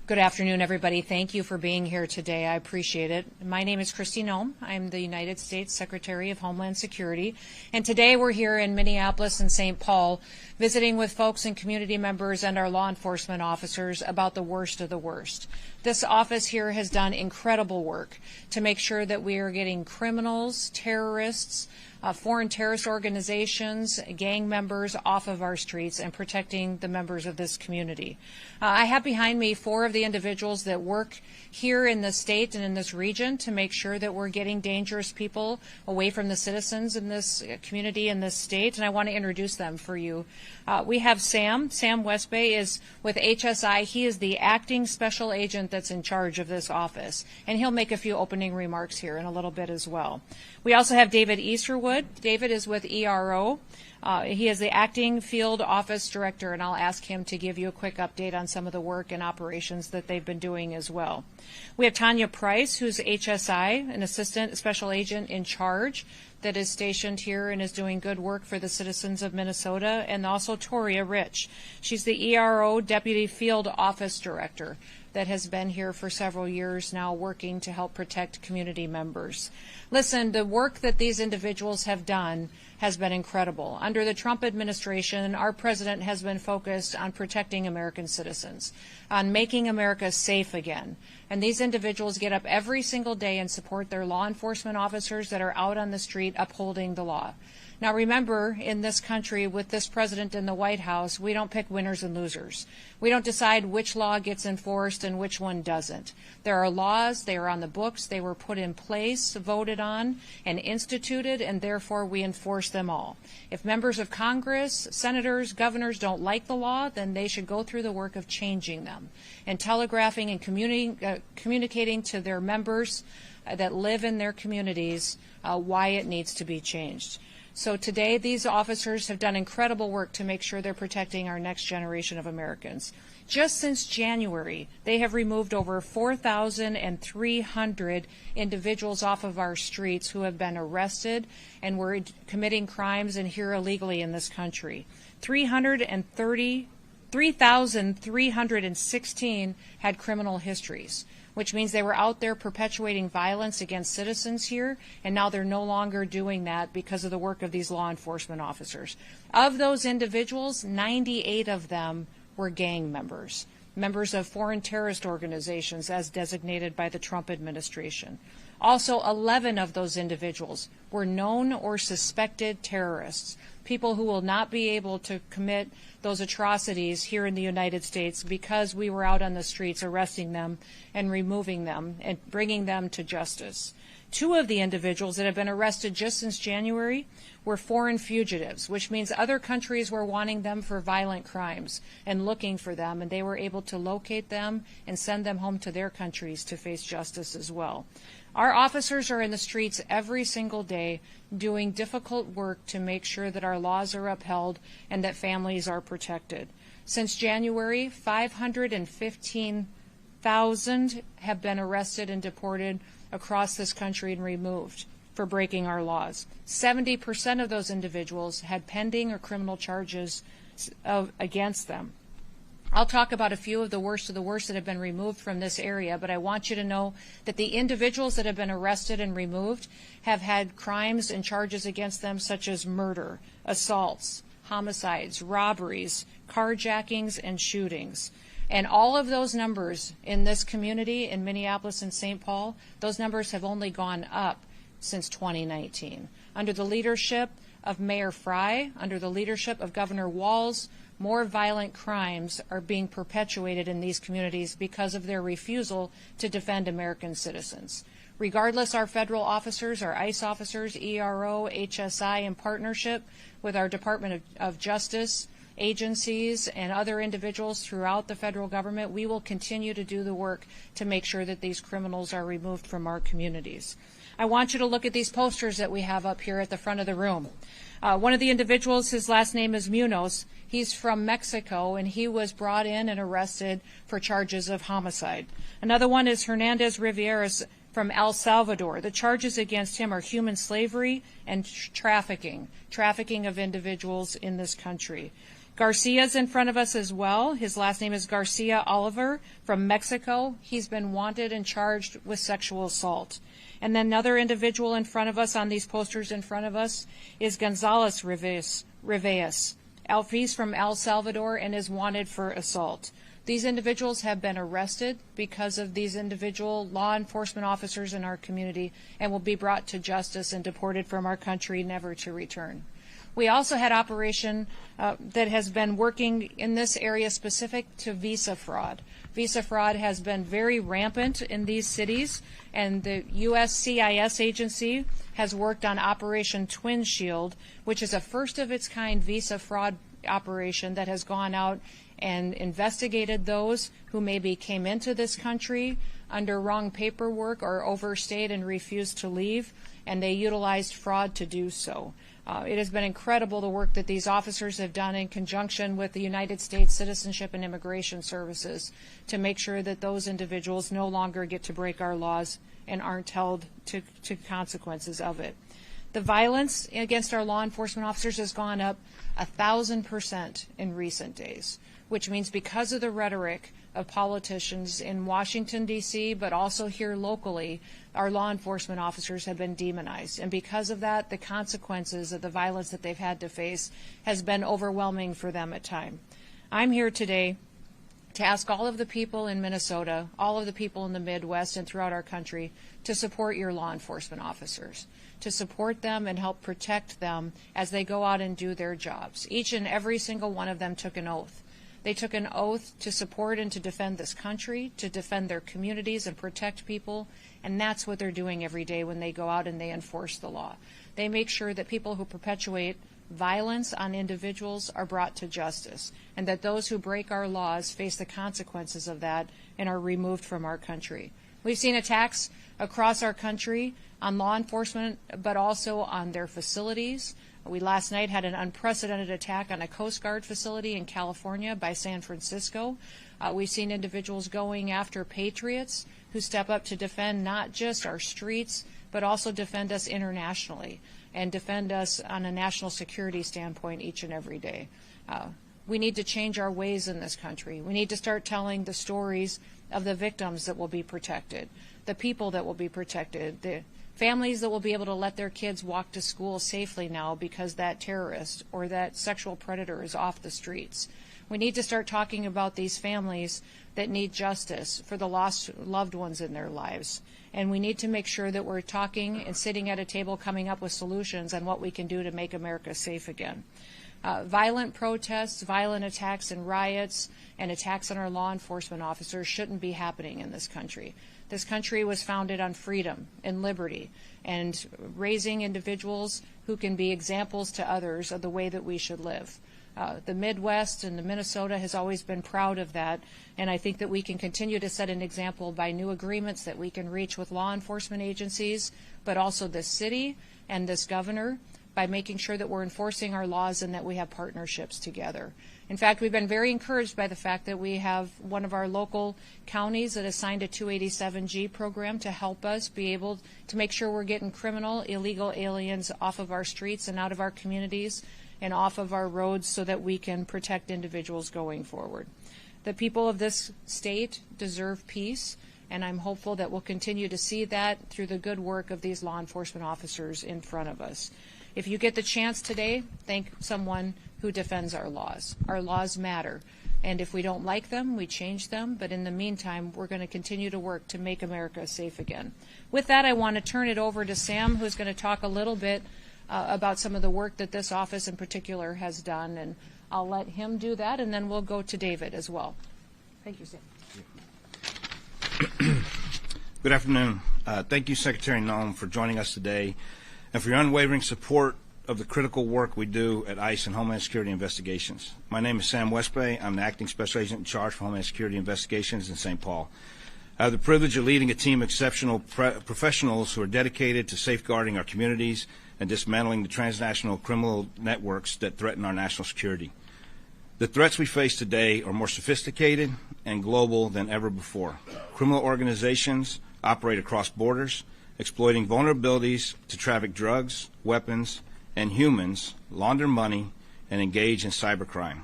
Good afternoon, everybody. Thank you for being here today. I appreciate it. My name is Kristi Noem. I'm the United States Secretary of Homeland Security. And today we're here in Minneapolis and St. Paul visiting with folks and community members and our law enforcement officers about the worst of the worst. This office here has done incredible work to make sure that we are getting criminals, terrorists, foreign terrorist organizations, gang members off of our streets and protecting the members of this community. I have behind me 4 of the individuals that work here in the state and in this region to make sure that we're getting dangerous people away from the citizens in this community in this state, and I want to introduce them for you. We have Sam. Sam Westbay is with HSI. He is the acting special agent that's in charge of this office, and he'll make a few opening remarks here in a little bit as well. We also have David Easterwood. David is with ERRO. He is the acting field office director, and I'll ask him to give you a quick update on some of the work and operations that they've been doing as well. We have Tanya Price, who's HSI, an assistant special agent in charge that is stationed here and is doing good work for the citizens of Minnesota, and also Toria Rich. She's the ERRO deputy field office director that has been here for several years now working to help protect community members. Listen, the work that these individuals have done has been incredible. Under the Trump administration, our president has been focused on protecting American citizens, on making America safe again. And these individuals get up every single day and support their law enforcement officers that are out on the street upholding the law. Now remember, in this country, with this president in the White House, we don't pick winners and losers. We don't decide which law gets enforced and which one doesn't. There are laws, they are on the books, they were put in place, voted on, and instituted, and therefore we enforce them all. If members of Congress, senators, governors don't like the law, then they should go through the work of changing them and telegraphing and communicating to their members that live in their communities why it needs to be changed. So today, these officers have done incredible work to make sure they're protecting our next generation of Americans. Just since January, they have removed over 4,300 individuals off of our streets who have been arrested and were committing crimes and here illegally in this country. 3,316 had criminal histories, which means they were out there perpetuating violence against citizens here, and now they're no longer doing that because of the work of these law enforcement officers. Of those individuals, 98 of them were gang members, members of foreign terrorist organizations as designated by the Trump administration. Also, 11 of those individuals were known or suspected terrorists, people who will not be able to commit those atrocities here in the United States because we were out on the streets arresting them and removing them and bringing them to justice. 2 of the individuals that have been arrested just since January were foreign fugitives, which means other countries were wanting them for violent crimes and looking for them, and they were able to locate them and send them home to their countries to face justice as well. Our officers are in the streets every single day doing difficult work to make sure that our laws are upheld and that families are protected. Since January, 515,000 have been arrested and deported across this country and removed for breaking our laws. 70% of those individuals had pending or criminal charges against them. I'll talk about a few of the worst that have been removed from this area, but I want you to know that the individuals that have been arrested and removed have had crimes and charges against them such as murder, assaults, homicides, robberies, carjackings, and shootings. And all of those numbers in this community in Minneapolis and St. Paul, those numbers have only gone up since 2019. Under the leadership of Mayor Fry, under the leadership of Governor Walz, more violent crimes are being perpetuated in these communities because of their refusal to defend American citizens. Regardless, our federal officers, our ICE officers, ERRO, HSI, in partnership with our Department of Justice agencies and other individuals throughout the federal government, we will continue to do the work to make sure that these criminals are removed from our communities. I want you to look at these posters that we have up here at the front of the room. One of the individuals, his last name is Munoz. He's from Mexico, and he was brought in and arrested for charges of homicide. Another one is Hernandez Rivieras from El Salvador. The charges against him are human slavery and trafficking of individuals in this country. Garcia's in front of us as well. His last name is Garcia Oliver from Mexico. He's been wanted and charged with sexual assault. And then another individual in front of us on these posters in front of us is Gonzalez Rivas. He's from El Salvador and is wanted for assault. These individuals have been arrested because of these individual law enforcement officers in our community and will be brought to justice and deported from our country, never to return. We also had operation that has been working in this area specific to visa fraud. Visa fraud has been very rampant in these cities, and the USCIS agency has worked on Operation Twin Shield, which is a first-of-its-kind visa fraud operation that has gone out and investigated those who maybe came into this country under wrong paperwork or overstayed and refused to leave, and they utilized fraud to do so. It has been incredible the work that these officers have done in conjunction with the United States Citizenship and Immigration Services to make sure that those individuals no longer get to break our laws and aren't held to consequences of it. The violence against our law enforcement officers has gone up 1,000% in recent days, which means because of the rhetoric of politicians in Washington, D.C., but also here locally, our law enforcement officers have been demonized. And because of that, the consequences of the violence that they've had to face has been overwhelming for them at times. I'm here today to ask all of the people in Minnesota, all of the people in the Midwest and throughout our country to support your law enforcement officers, to support them and help protect them as they go out and do their jobs. Each and every single one of them took an oath. They took an oath to support and to defend this country, to defend their communities and protect people, and that's what they're doing every day when they go out and they enforce the law. They make sure that people who perpetuate violence on individuals are brought to justice, and that those who break our laws face the consequences of that and are removed from our country. We've seen attacks across our country on law enforcement, but also on their facilities. We last night had an unprecedented attack on a Coast Guard facility in California by San Francisco. We've seen individuals going after patriots who step up to defend not just our streets, but also defend us internationally and defend us on a national security standpoint each and every day. We need to change our ways in this country. We need to start telling the stories of the victims that will be protected, the people that will be protected, the families that will be able to let their kids walk to school safely now because that terrorist or that sexual predator is off the streets. We need to start talking about these families that need justice for the lost loved ones in their lives. And we need to make sure that we're talking and sitting at a table coming up with solutions on what we can do to make America safe again. Violent protests, violent attacks and riots, and attacks on our law enforcement officers shouldn't be happening in this country. This country was founded on freedom and liberty and raising individuals who can be examples to others of the way that we should live. The Midwest and the Minnesota has always been proud of that, and I think that we can continue to set an example by new agreements that we can reach with law enforcement agencies, but also this city and this governor, by making sure that we're enforcing our laws and that we have partnerships together. In fact, we've been very encouraged by the fact that we have one of our local counties that has signed a 287G program to help us be able to make sure we're getting criminal, illegal aliens off of our streets and out of our communities and off of our roads so that we can protect individuals going forward. The people of this state deserve peace, and I'm hopeful that we'll continue to see that through the good work of these law enforcement officers in front of us. If you get the chance today, thank someone who defends our laws. Our laws matter, and if we don't like them, we change them, but in the meantime, we're going to continue to work to make America safe again. With that, I want to turn it over to Sam, who's going to talk a little bit about some of the work that this office in particular has done, and I'll let him do that, and then we'll go to David as well. Thank you, Sam. Good afternoon. Thank you, Secretary Noem, for joining us today and for your unwavering support of the critical work we do at ICE and Homeland Security Investigations. My name is Sam Westbay. I'm the Acting Special Agent in charge for Homeland Security Investigations in St. Paul. I have the privilege of leading a team of exceptional professionals who are dedicated to safeguarding our communities and dismantling the transnational criminal networks that threaten our national security. The threats we face today are more sophisticated and global than ever before. Criminal organizations operate across borders, exploiting vulnerabilities to traffic drugs, weapons, and humans, launder money, and engage in cybercrime.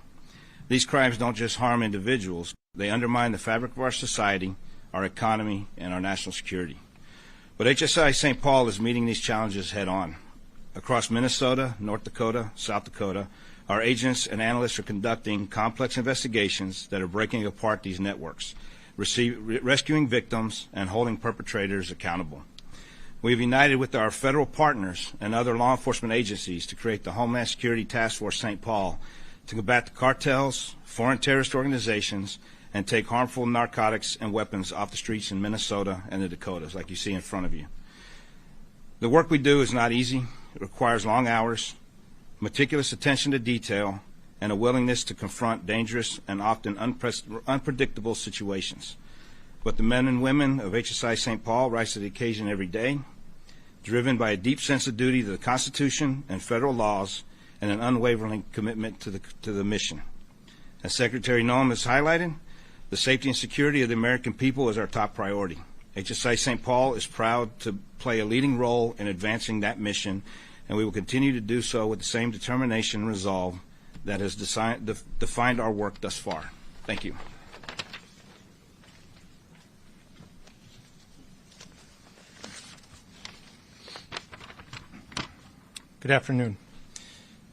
These crimes don't just harm individuals, they undermine the fabric of our society, our economy, and our national security. But HSI St. Paul is meeting these challenges head on. Across Minnesota, North Dakota, South Dakota, our agents and analysts are conducting complex investigations that are breaking apart these networks, rescuing victims, and holding perpetrators accountable. We've united with our federal partners and other law enforcement agencies to create the Homeland Security Task Force St. Paul to combat the cartels, foreign terrorist organizations, and take harmful narcotics and weapons off the streets in Minnesota and the Dakotas, like you see in front of you. The work we do is not easy. It requires long hours, meticulous attention to detail, and a willingness to confront dangerous and often unpredictable situations. But the men and women of HSI St. Paul rise to the occasion every day, driven by a deep sense of duty to the Constitution and federal laws and an unwavering commitment to the mission. As Secretary Noem has highlighted, the safety and security of the American people is our top priority. HSI St. Paul is proud to play a leading role in advancing that mission, and we will continue to do so with the same determination and resolve that has defined our work thus far. Thank you. Good afternoon.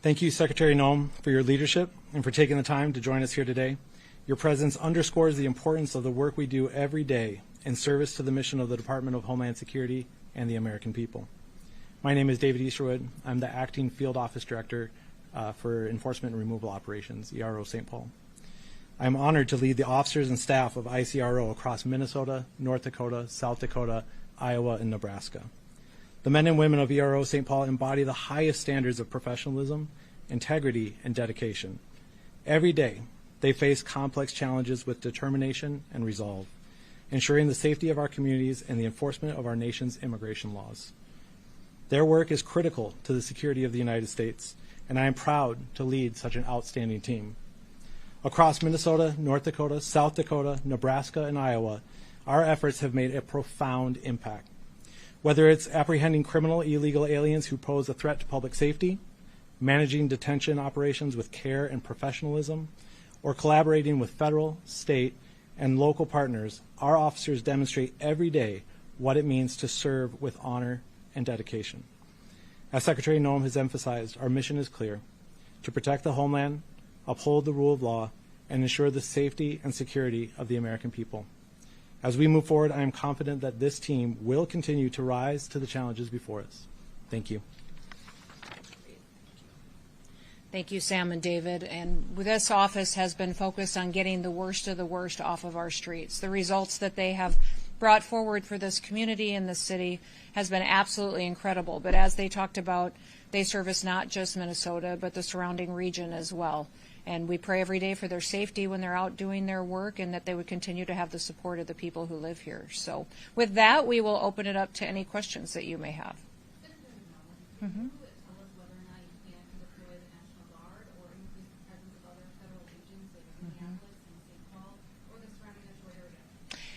Thank you, Secretary Noem, for your leadership and for taking the time to join us here today. Your presence underscores the importance of the work we do every day in service to the mission of the Department of Homeland Security and the American people. My name is David Easterwood. I'm the Acting Field Office Director for Enforcement and Removal Operations, ERRO St. Paul. I'm honored to lead the officers and staff of ERRO across Minnesota, North Dakota, South Dakota, Iowa, and Nebraska. The men and women of ERRO St. Paul embody the highest standards of professionalism, integrity, and dedication. Every day, they face complex challenges with determination and resolve, ensuring the safety of our communities and the enforcement of our nation's immigration laws. Their work is critical to the security of the United States, and I am proud to lead such an outstanding team. Across Minnesota, North Dakota, South Dakota, Nebraska, and Iowa, our efforts have made a profound impact. Whether it's apprehending criminal illegal aliens who pose a threat to public safety, managing detention operations with care and professionalism, or collaborating with federal, state, and local partners, our officers demonstrate every day what it means to serve with honor and dedication. As Secretary Noem has emphasized, our mission is clear: to protect the homeland, uphold the rule of law, and ensure the safety and security of the American people. As we move forward, I am confident that this team will continue to rise to the challenges before us. Thank you. Thank you, Sam and David. And this office has been focused on getting the worst of the worst off of our streets. The results that they have brought forward for this community and this city has been absolutely incredible. But as they talked about, they service not just Minnesota, but the surrounding region as well. And we pray every day for their safety when they're out doing their work, and that they would continue to have the support of the people who live here. So with that, we will open it up to any questions that you may have. Mm-hmm.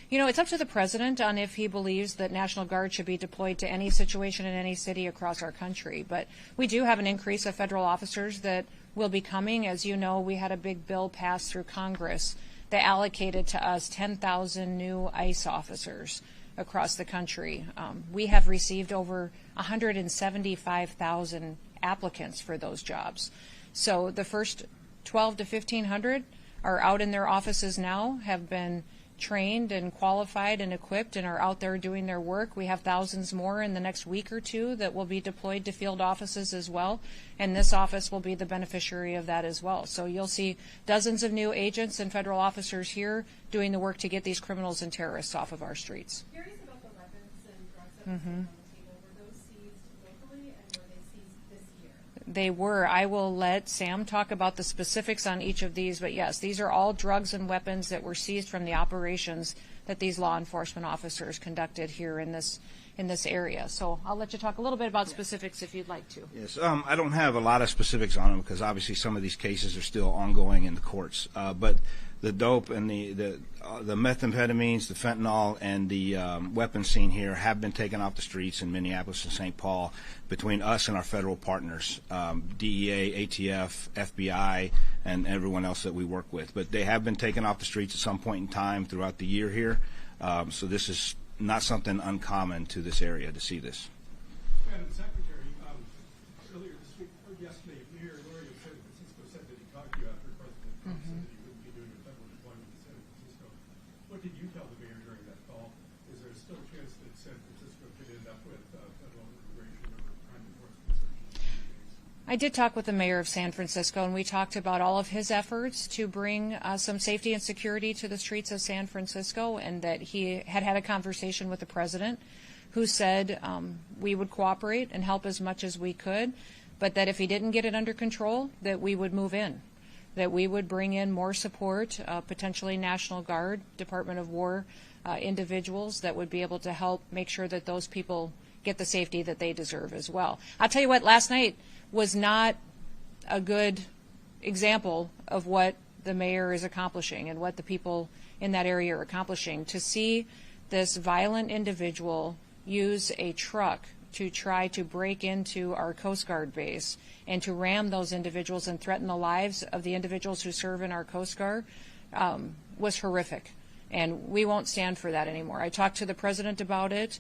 You know, it's up to the president on if he believes that National Guard should be deployed to any situation in any city across our country. But we do have an increase of federal officers that will be coming. As you know, we had a big bill passed through Congress that allocated to us 10,000 new ICE officers across the country. We have received over 175,000 applicants for those jobs. So the first 12 to 1,500 are out in their offices now, have been trained and qualified and equipped and are out there doing their work. We have thousands more in the next week or two that will be deployed to field offices as well, and this office will be the beneficiary of that as well. So you'll see dozens of new agents and federal officers here doing the work to get these criminals and terrorists off of our streets. Curious about the weapons and drugs that were on the table. Were those seized locally, and were they seized this year? They were. I will let Sam talk about the specifics on each of these, but yes, these are all drugs and weapons that were seized from the operations that these law enforcement officers conducted here in this in this area. So I'll let you talk a little bit about specifics if you'd like to. Yes, I don't have a lot of specifics on them because obviously some of these cases are still ongoing in the courts. But the dope and the methamphetamines, the fentanyl, and the weapons seen here have been taken off the streets in Minneapolis and St. Paul between us and our federal partners, DEA, ATF, FBI, and everyone else that we work with. But they have been taken off the streets at some point in time throughout the year here. So this is not something uncommon to this area to see this. Madam Secretary, earlier this week, or yesterday, Mayor Lurie of San Francisco said that he talked to you after President Trump said that he wouldn't be doing a federal deployment to San Francisco. What did you tell the mayor during that call? Is there still a chance that San Francisco could end up with federal immigration or crime enforcement searches? I did talk with the mayor of San Francisco, and we talked about all of his efforts to bring some safety and security to the streets of San Francisco, and that he had a conversation with the president, who said we would cooperate and help as much as we could, but that if he didn't get it under control, that we would move in, that we would bring in more support, potentially National Guard, Department of War individuals that would be able to help make sure that those people get the safety that they deserve as well. I'll tell you what, last night was not a good example of what the mayor is accomplishing and what the people in that area are accomplishing. To see this violent individual use a truck to try to break into our Coast Guard base and to ram those individuals and threaten the lives of the individuals who serve in our Coast Guard was horrific. And we won't stand for that anymore. I talked to the president about it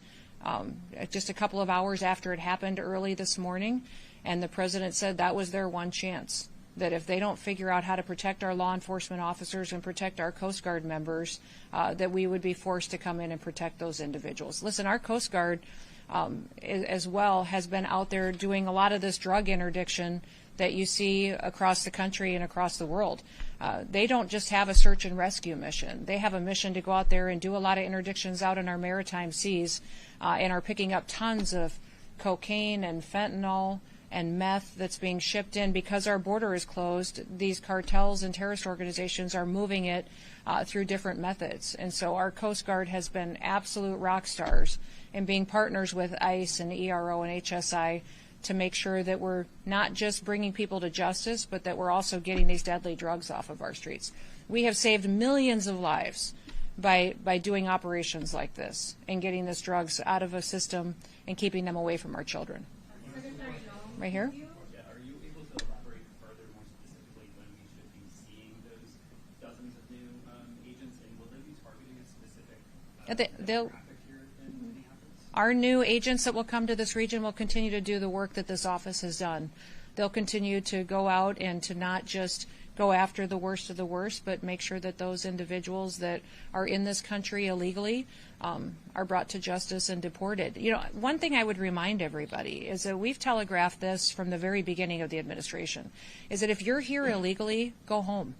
just a couple of hours after it happened early this morning, and the president said that was their one chance, that if they don't figure out how to protect our law enforcement officers and protect our Coast Guard members, that we would be forced to come in and protect those individuals. Listen, our Coast Guard as well has been out there doing a lot of this drug interdiction that you see across the country and across the world. They don't just have a search and rescue mission. They have a mission to go out there and do a lot of interdictions out in our maritime seas and are picking up tons of cocaine and fentanyl and meth that's being shipped in. Because our border is closed, these cartels and terrorist organizations are moving it through different methods. And so our Coast Guard has been absolute rock stars in being partners with ICE and ERRO and HSI to make sure that we're not just bringing people to justice, but that we're also getting these deadly drugs off of our streets. We have saved millions of lives by doing operations like this and getting these drugs out of a system and keeping them away from our children. Right here? Yeah, are you able to elaborate further, more specifically, when we should be seeing those dozens of new agents, and will they be targeting a specific demographic here in Minneapolis? Our new agents that will come to this region will continue to do the work that this office has done. They'll continue to go out and to not just go after the worst of the worst, but make sure that those individuals that are in this country illegally are brought to justice and deported. You know, one thing I would remind everybody is that we've telegraphed this from the very beginning of the administration, is that if you're here illegally, go home.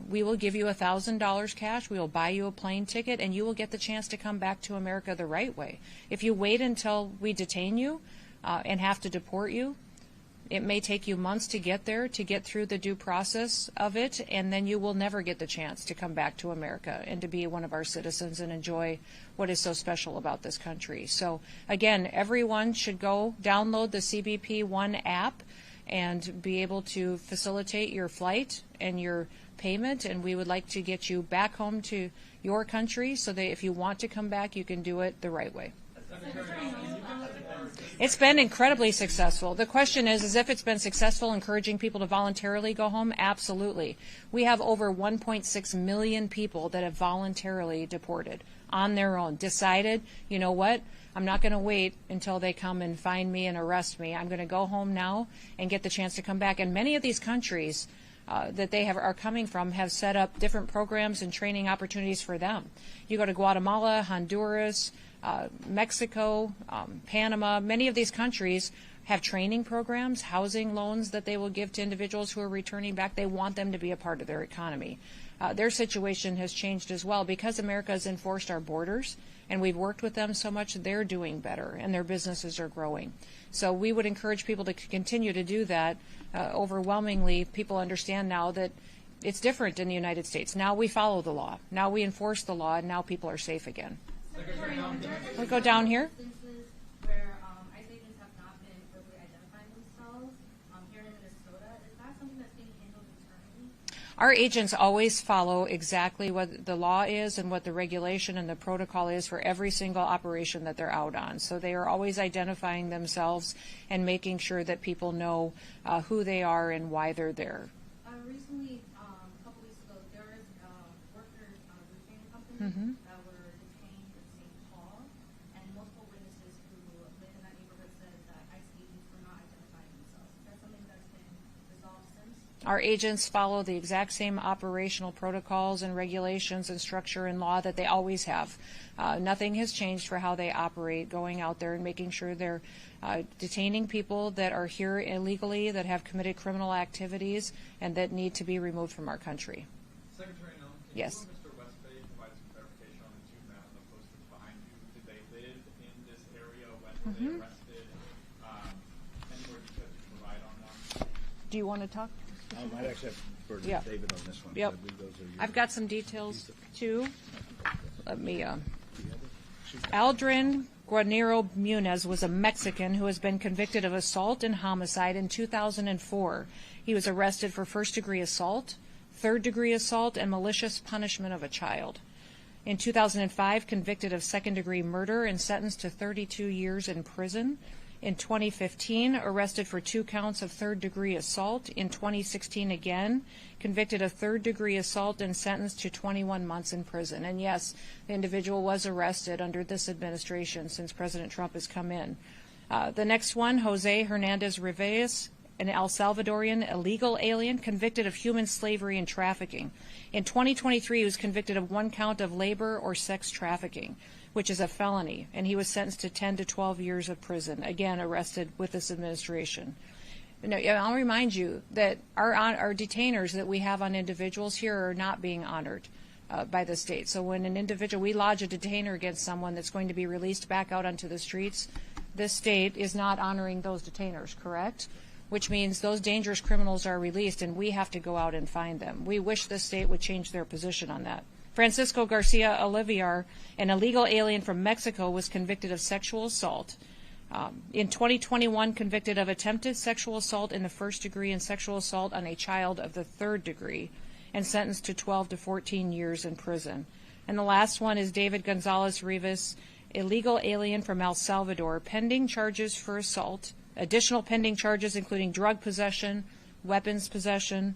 We will give you $1,000 cash, we will buy you a plane ticket, and you will get the chance to come back to America the right way. If you wait until we detain you and have to deport you, it may take you months to get there, to get through the due process of it, and then you will never get the chance to come back to America and to be one of our citizens and enjoy what is so special about this country. So again, everyone should go download the CBP One app and be able to facilitate your flight and your payment, and we would like to get you back home to your country so that if you want to come back, you can do it the right way. It's been incredibly successful. The question is if it's been successful encouraging people to voluntarily go home? Absolutely. We have over 1.6 million people that have voluntarily deported on their own, decided, you know what, I'm not going to wait until they come and find me and arrest me. I'm going to go home now and get the chance to come back. And many of these countries that they are coming from have set up different programs and training opportunities for them. You go to Guatemala, Honduras, Mexico, Panama, many of these countries have training programs, housing loans that they will give to individuals who are returning back. They want them to be a part of their economy. Their situation has changed as well because America has enforced our borders and we've worked with them so much. They're doing better and their businesses are growing. So we would encourage people to continue to do that. Overwhelmingly, people understand now that it's different in the United States. Now we follow the law. Now we enforce the law, and now people are safe again. We'll go down here. Instances Our agents always follow exactly what the law is and what the regulation and the protocol is for every single operation that they're out on. So they are always identifying themselves and making sure that people know who they are and why they're there. Recently, a couple weeks ago, there was workers roofing company that were detained in St. Paul, and multiple witnesses who live in that neighborhood said that ICE agents were not identifying themselves. Is that something that's been resolved since? Our agents follow the exact same operational protocols and regulations and structure and law that they always have. Nothing has changed for how they operate, going out there and making sure they're detaining people that are here illegally, that have committed criminal activities, and that need to be removed from our country. Secretary Noem, can Yes. you and Mr. Westbay provide some clarification on the two men on the posters behind you? Did they live in this area? When were they arrested? Any more details you can provide on them? Do you want to talk? I might actually have to defer Yeah. to David on this one. Yep. I believe those are yours. I've got some details too. Let me. Aldrin Guarnero Muniz was a Mexican who has been convicted of assault and homicide in 2004. He was arrested for first-degree assault, third-degree assault, and malicious punishment of a child. In 2005, convicted of second-degree murder and sentenced to 32 years in prison. In 2015, arrested for 2 counts of third-degree assault. In 2016, again, convicted of third-degree assault and sentenced to 21 months in prison. And yes, the individual was arrested under this administration since President Trump has come in. The next one, Jose Hernandez Rivas, an El Salvadorian illegal alien convicted of human slavery and trafficking. In 2023, he was convicted of 1 count of labor or sex trafficking, which is a felony, and he was sentenced to 10 to 12 years of prison, again arrested with this administration. Now, I'll remind you that our detainers that we have on individuals here are not being honored by the state. So when an individual, we lodge a detainer against someone that's going to be released back out onto the streets, this state is not honoring those detainers, correct? Which means those dangerous criminals are released and we have to go out and find them. We wish the state would change their position on that. Francisco Garcia Olivier, an illegal alien from Mexico, was convicted of sexual assault. In 2021, convicted of attempted sexual assault in the first degree and sexual assault on a child of the third degree, and sentenced to 12 to 14 years in prison. And the last one is David Gonzalez Rivas, illegal alien from El Salvador, pending charges for assault, additional pending charges including drug possession, weapons possession,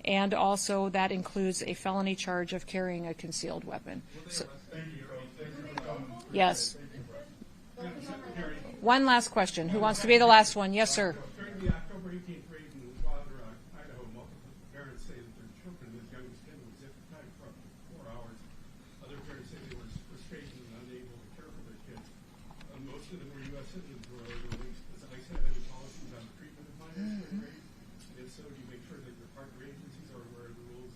and also that includes a felony charge of carrying a concealed weapon. So, yes. One last question. Who wants to be the last one? Yes, sir. During the October 18th raid in Wilder, Idaho, multiple parents say that their children, as young as 10, were zip-tied for up to 4 hours. Other parents say they were frustrated and unable to care for their kids. Most of them were U.S. citizens who were released. Does ICE have any policies on the treatment of minors during raids? And if so, do you make sure that your partner agencies are aware of the rules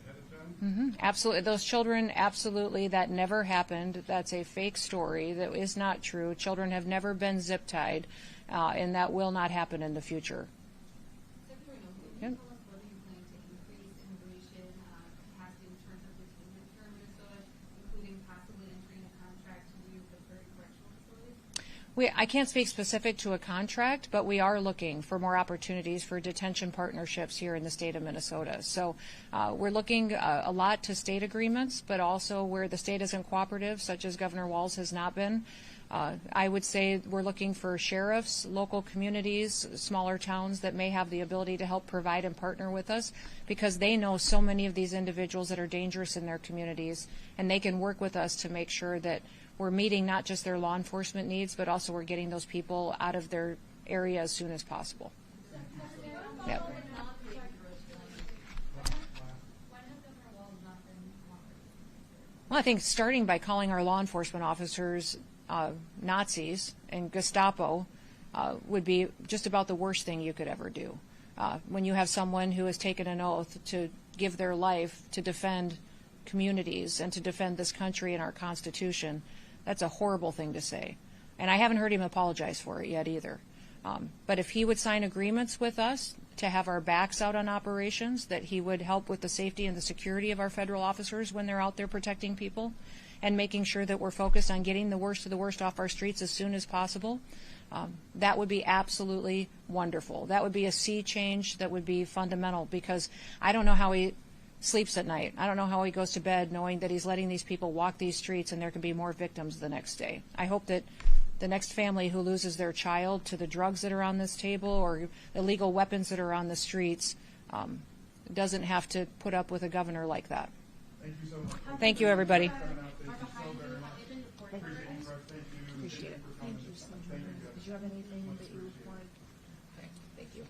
ahead of time? Absolutely. Those children, absolutely, that never happened. That's a fake story. That is not true. Children have never been zip-tied, and that will not happen in the future. Secretary Noem, can you tell us whether you plan to increase immigration capacity in terms of detainment here in Minnesota, including possibly entering a contract to use the third correctional facilities? I can't speak specific to a contract, but we are looking for more opportunities for detention partnerships here in the state of Minnesota. So we're looking a lot to state agreements, but also where the state isn't cooperative, such as Governor Walz has not been. I would say we're looking for sheriffs, local communities, smaller towns that may have the ability to help provide and partner with us because they know so many of these individuals that are dangerous in their communities, and they can work with us to make sure that we're meeting not just their law enforcement needs, but also we're getting those people out of their area as soon as possible. Yep. Well, I think starting by calling our law enforcement officers Nazis and Gestapo would be just about the worst thing you could ever do. When you have someone who has taken an oath to give their life to defend communities and to defend this country and our Constitution, that's a horrible thing to say. And I haven't heard him apologize for it yet either. But if he would sign agreements with us to have our backs out on operations, that he would help with the safety and the security of our federal officers when they're out there protecting people and making sure that we're focused on getting the worst of the worst off our streets as soon as possible, that would be absolutely wonderful. That would be a sea change that would be fundamental because I don't know how he sleeps at night. I don't know how he goes to bed knowing that he's letting these people walk these streets and there can be more victims the next day. I hope that the next family who loses their child to the drugs that are on this table or illegal weapons that are on the streets doesn't have to put up with a governor like that. Thank you so much. Thank you, everybody. Thank you so very much. Appreciate it. Appreciate it. Thank you so much. Thank you. Did you have anything that you wanted? Okay, thank you.